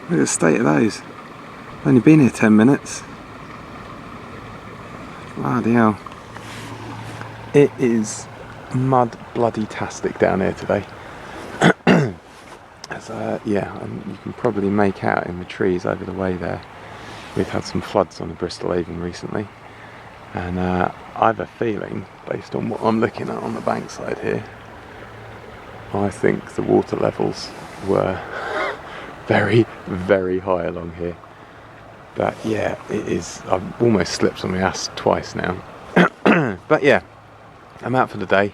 Look at the state of those. Only been here 10 minutes. Bloody hell. It is mud bloody tastic down here today. Yeah, you can probably make out in the trees over the way there. We've had some floods on the Bristol Avon recently. And I have a feeling, based on what I'm looking at on the bankside here, I think the water levels were very, very high along here. But yeah, it is. I've almost slipped on my ass twice now. But yeah, I'm out for the day.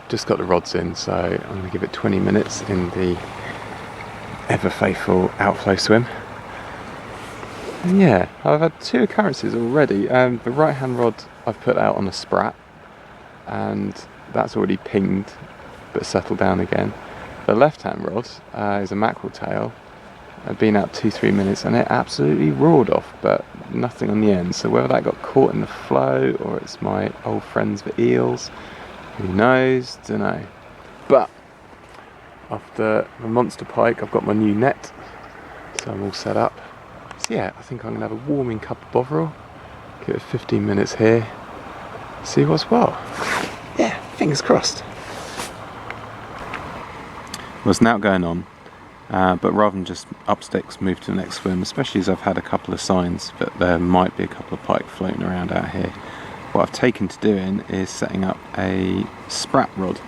Just got the rods in, so I'm going to give it 20 minutes in the ever faithful outflow swim. And yeah, I've had 2 occurrences already. The right hand rod I've put out on a sprat, and that's already pinged but settled down again. The left hand rod is a mackerel tail. I've been out 2-3 minutes and it absolutely roared off, but nothing on the end. So whether that got caught in the flow or it's my old friends the eels, who knows, don't know. But after the monster pike, I've got my new net, so I'm all set up. So yeah, I think I'm gonna have a warming cup of Bovril, give it 15 minutes here, see what's what. Yeah, fingers crossed. Well, it's now going on. But rather than just up sticks, move to the next swim, especially as I've had a couple of signs that there might be a couple of pike floating around out here. What I've taken to doing is setting up a sprat rod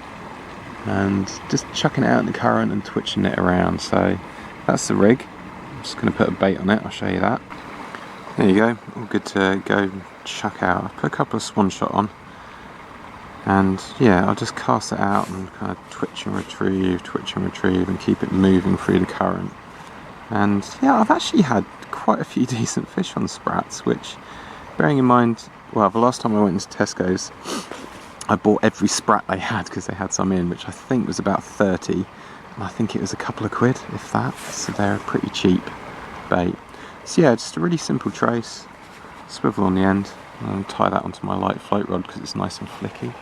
and just chucking it out in the current and twitching it around. So that's the rig. I'm just going to put a bait on it, I'll show you that. There you go, all good to go chuck out. I've put a couple of swan shot on. And yeah, I'll just cast it out and kind of twitch and retrieve and keep it moving through the current. And yeah, I've actually had quite a few decent fish on sprats, which, bearing in mind, well, the last time I went into Tesco's, I bought every sprat they had because they had some in, which I think was about 30. And I think it was a couple of quid, if that. So they're a pretty cheap bait. So yeah, just a really simple trace, swivel on the end, and tie that onto my light float rod because it's nice and flicky.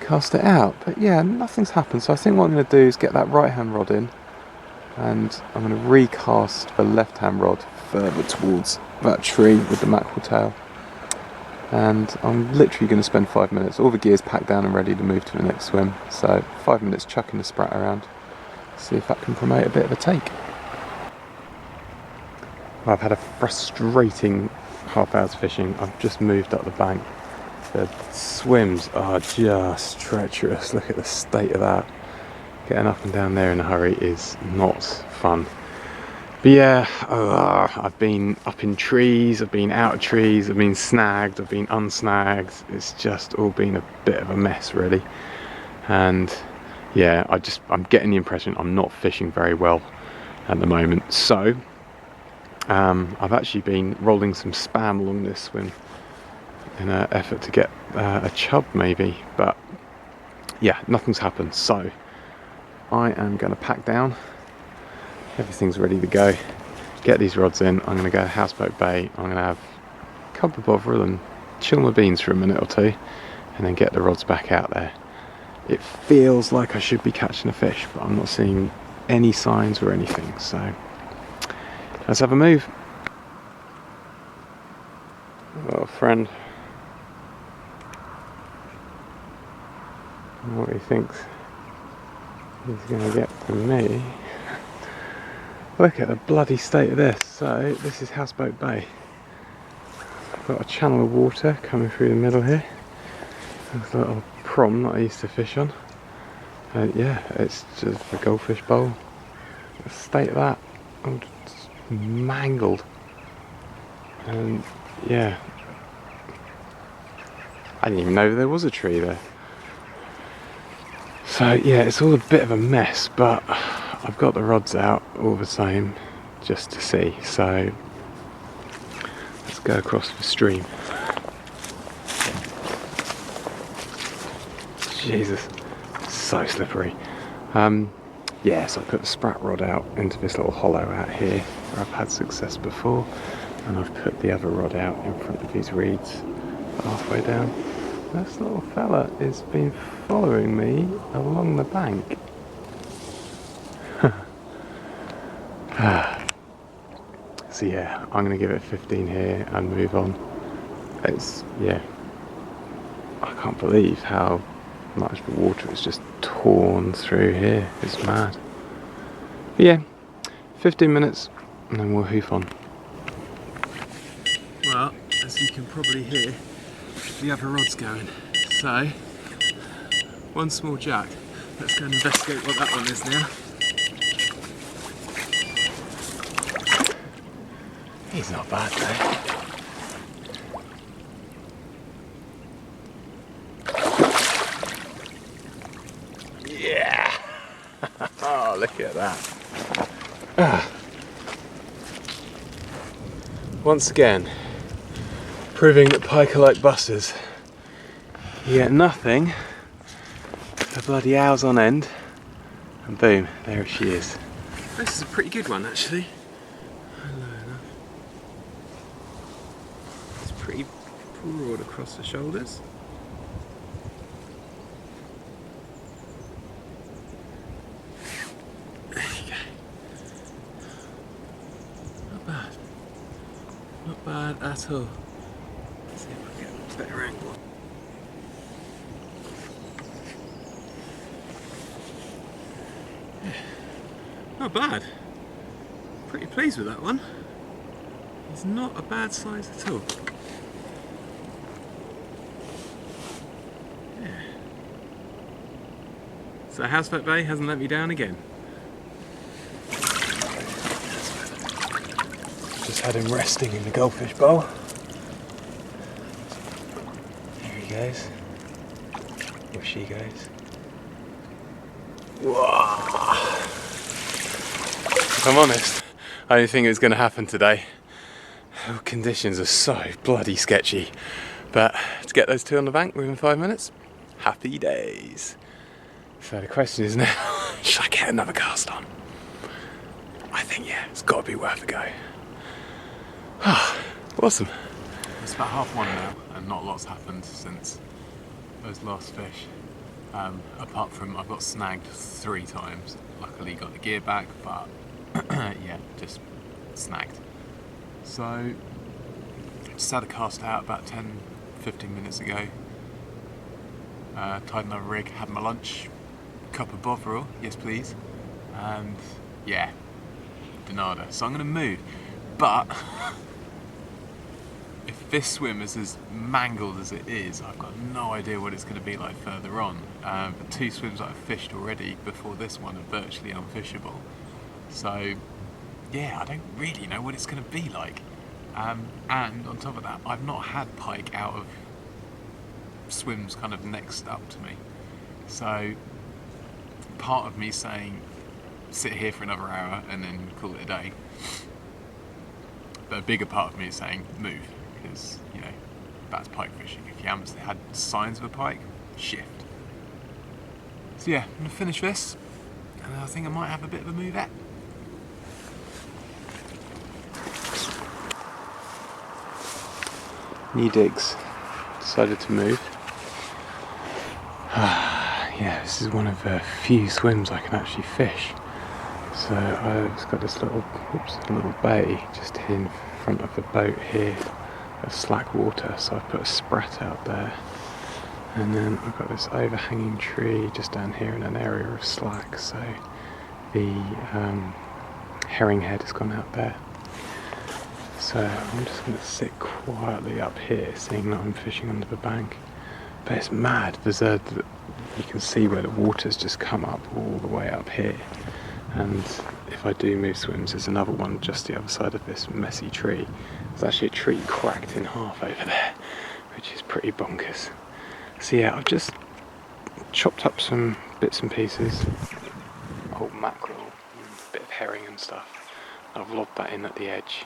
Cast it out, but yeah, nothing's happened. So I think what I'm going to do is get that right hand rod in, and I'm going to recast the left hand rod further towards that tree with the mackerel tail. And I'm literally going to spend 5 minutes, all the gear's packed down and ready to move to the next swim. So 5 minutes chucking the sprat around, see if that can promote a bit of a take. Well, I've had a frustrating half hour's fishing. I've just moved up the bank. The swims are just treacherous. Look at the state of that. Getting up and down there in a hurry is not fun. But yeah, I've been up in trees, I've been out of trees, I've been snagged, I've been unsnagged. It's just all been a bit of a mess, really. And yeah, I'm getting the impression I'm not fishing very well at the moment. So I've actually been rolling some spam along this swim in an effort to get a chub maybe, but yeah, nothing's happened. So I am going to pack down, everything's ready to go, get these rods in. I'm going to go to Houseboat Bay, I'm going to have a couple of Bovril and chill my beans for a minute or two, and then get the rods back out there. It feels like I should be catching a fish, but I'm not seeing any signs or anything, so let's have a move. Little friend, what he thinks he's going to get from me. Look at the bloody state of this. So this is Houseboat Bay. I've got a channel of water coming through the middle here. There's a little prom that I used to fish on. Yeah, it's just a goldfish bowl. The state of that, I'm just mangled. And yeah, I didn't even know there was a tree there. So yeah, it's all a bit of a mess, but I've got the rods out all the same just to see. So let's go across the stream. Jesus, so slippery. Yeah, so I put the sprat rod out into this little hollow out here where I've had success before, and I've put the other rod out in front of these reeds halfway down. This little fella has been following me along the bank. So yeah, I'm gonna give it 15 here and move on. Yeah, I can't believe how much the water is just torn through here. It's mad. But yeah, 15 minutes and then we'll hoof on. Well, as you can probably hear, the other rod's going. So, one small jack. Let's go and investigate what that one is now. He's not bad though. Yeah! Oh, look at that. Once again, proving that pike are like busters. You get nothing for bloody hours on end, and boom, there she is. This is a pretty good one actually. Hello enough. It's pretty broad across the shoulders. There you go. Not bad. Not bad at all. Let's see if I can get a better angle. Not bad. Pretty pleased with that one. It's not a bad size at all. Yeah. So Houseboat Bay hasn't let me down again. Just had him resting in the goldfish bowl. Here he goes. Or she goes. Whoa. If I'm honest, I didn't think it was going to happen today. The conditions are so bloody sketchy. But to get those two on the bank within 5 minutes, happy days. So the question is now, should I get another cast on? I think, yeah, it's got to be worth a go. Awesome. It's about 1:30 now, and not a lot's happened since those last fish. Apart from I've got snagged 3 times. Luckily got the gear back, but yeah, just snagged. So just had a cast out about 10-15 minutes ago. Tied another rig, had my lunch, cup of Bovril, yes please, and yeah, Denada. So I'm going to move, but if this swim is as mangled as it is, I've got no idea what it's going to be like further on. The 2 swims that I've fished already before this one are virtually unfishable. So yeah, I don't really know what it's going to be like. And on top of that, I've not had pike out of swims kind of next up to me. So part of me saying sit here for another hour and then call it a day. But a bigger part of me is saying move, because, you know, that's pike fishing. If you haven't had signs of a pike, shift. So yeah, I'm going to finish this, and I think I might have a bit of a movette. New digs. Decided to move. Yeah, this is one of the few swims I can actually fish. So I've got this little bay just in front of the boat here of slack water, so I've put a sprat out there, and then I've got this overhanging tree just down here in an area of slack, so the herring head has gone out there. So I'm just going to sit quietly up here, seeing that I'm fishing under the bank. But it's mad, you can see where the water's just come up all the way up here. And if I do move swims, there's another one just the other side of this messy tree. There's actually a tree cracked in half over there, which is pretty bonkers. So yeah, I've just chopped up some bits and pieces, old mackerel, a bit of herring and stuff. I've lobbed that in at the edge.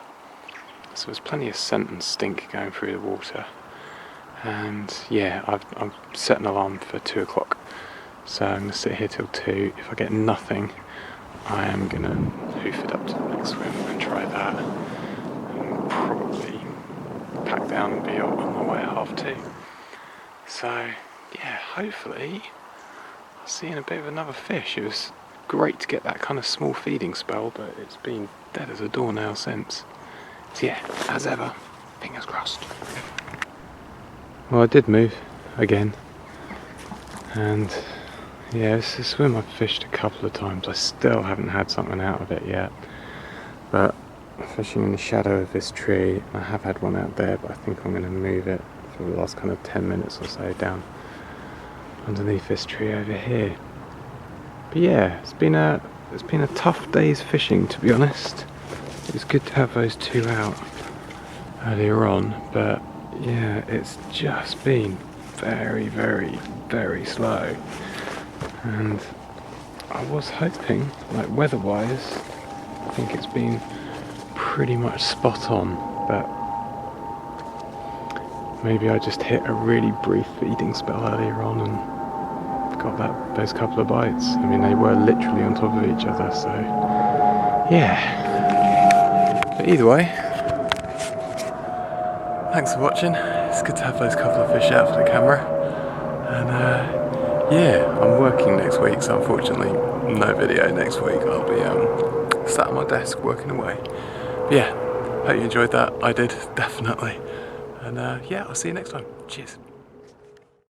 So there's plenty of scent and stink going through the water. And yeah, I've set an alarm for 2 o'clock. So I'm going to sit here till 2. If I get nothing, I am going to hoof it up to the next swim and try that. And probably pack down and be on my way at 2:30. So yeah, hopefully I'll see in a bit of another fish. It was great to get that kind of small feeding spell, but it's been dead as a doornail since. So yeah, as ever, fingers crossed. Well, I did move again, and yeah, it's a swim I've fished a couple of times. I still haven't had something out of it yet, but I'm fishing in the shadow of this tree. I have had one out there, but I think I'm going to move it for the last kind of 10 minutes or so down underneath this tree over here. But yeah, it's been a tough day's fishing, to be honest. It was good to have those two out earlier on, but yeah, it's just been very, very, very slow. And I was hoping, like weather-wise, I think it's been pretty much spot on, but maybe I just hit a really brief feeding spell earlier on and got those couple of bites. I mean, they were literally on top of each other, so yeah. But either way, thanks for watching. It's good to have those couple of fish out for the camera. And yeah, I'm working next week, so unfortunately no video next week. I'll be sat at my desk working away. But yeah, hope you enjoyed that. I did, definitely. And yeah, I'll see you next time. Cheers.